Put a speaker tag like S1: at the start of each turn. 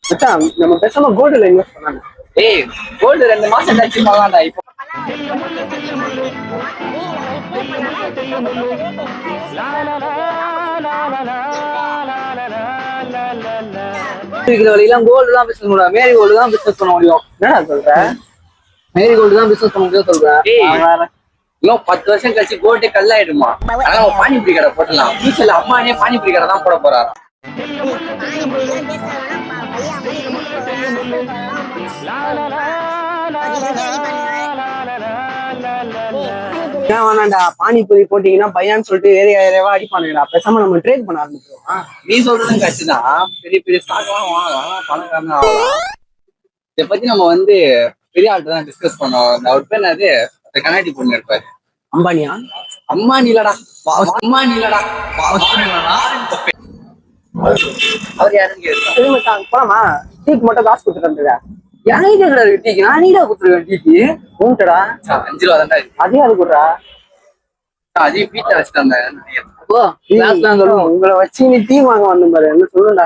S1: மச்சான், நம்ம பேசாம கோல்டுல இன்வெஸ்ட் பண்ணலாம்.
S2: ஏய், கோல்டு 2 மாசம் கழிச்சு பண்ணலாம்டா. இப்போ
S1: இருக்கிற வழியெல்லாம் கோல்டு தான் பிசினஸ் பண்ணுவோம். மேரி கோல்டு தான் பிசினஸ் பண்ண முடியும். என்னடா சொல்ற? மேரி கோல்டு தான் பிசினஸ் பண்ண முடியும் சொல்றேன்.
S2: இன்னும் 10 வருஷம் கழிச்சு கோல்டே கல்லாயிடுமா? ஆனா அவன் பானிபூரி கடை போட்டலாம். ஃபியூச்சர்ல அம்மானே பானிபூரி கடை தான் போட போறாரு.
S1: ஏன் வேணாண்டா, பானிபூரி போட்டீங்கன்னா பையன் சொல்லிட்டு ஏரியா ஏரியாவா அடிப்பானுங்கடா. பேசாம நம்ம ட்ரேட் பண்ண ஆரம்பிச்சிருவோம்.
S2: நீ சொல்றதும் கஷ்டம். பெரிய பெரிய ஸ்டாக்லாம் வாங்கலாம், பணக்காரன் ஆகலாம். இதை பத்தி நம்ம பெரிய ஆள்கிட்ட தான் டிஸ்கஸ் பண்ணோம். அவர் பேர் அது கண்ணாடி பொண்ணு இருப்பாரு.
S1: அம்பானியா?
S2: அம்மானி இல்லடா, அம்மானி இல்லடா, அவர் யாருன்னு கேட்க
S1: போலாமா? டீக்கு மட்டும் காசு கொடுத்துட்டு வந்துடுறா. எனக்கு கிடையாது டீக்கு, நான் நீடா கொடுத்துருவேன். டீக்கு உன்ட்டடா
S2: 5 ரூபா தான்டா.
S1: அதே அது கொடுறா.
S2: அதையும் வீட்டுல வச்சுட்டு வந்தேன்.
S1: உங்களை வச்சு நீ டீ வாங்க வந்து பாரு, என்ன சொல்லுடா.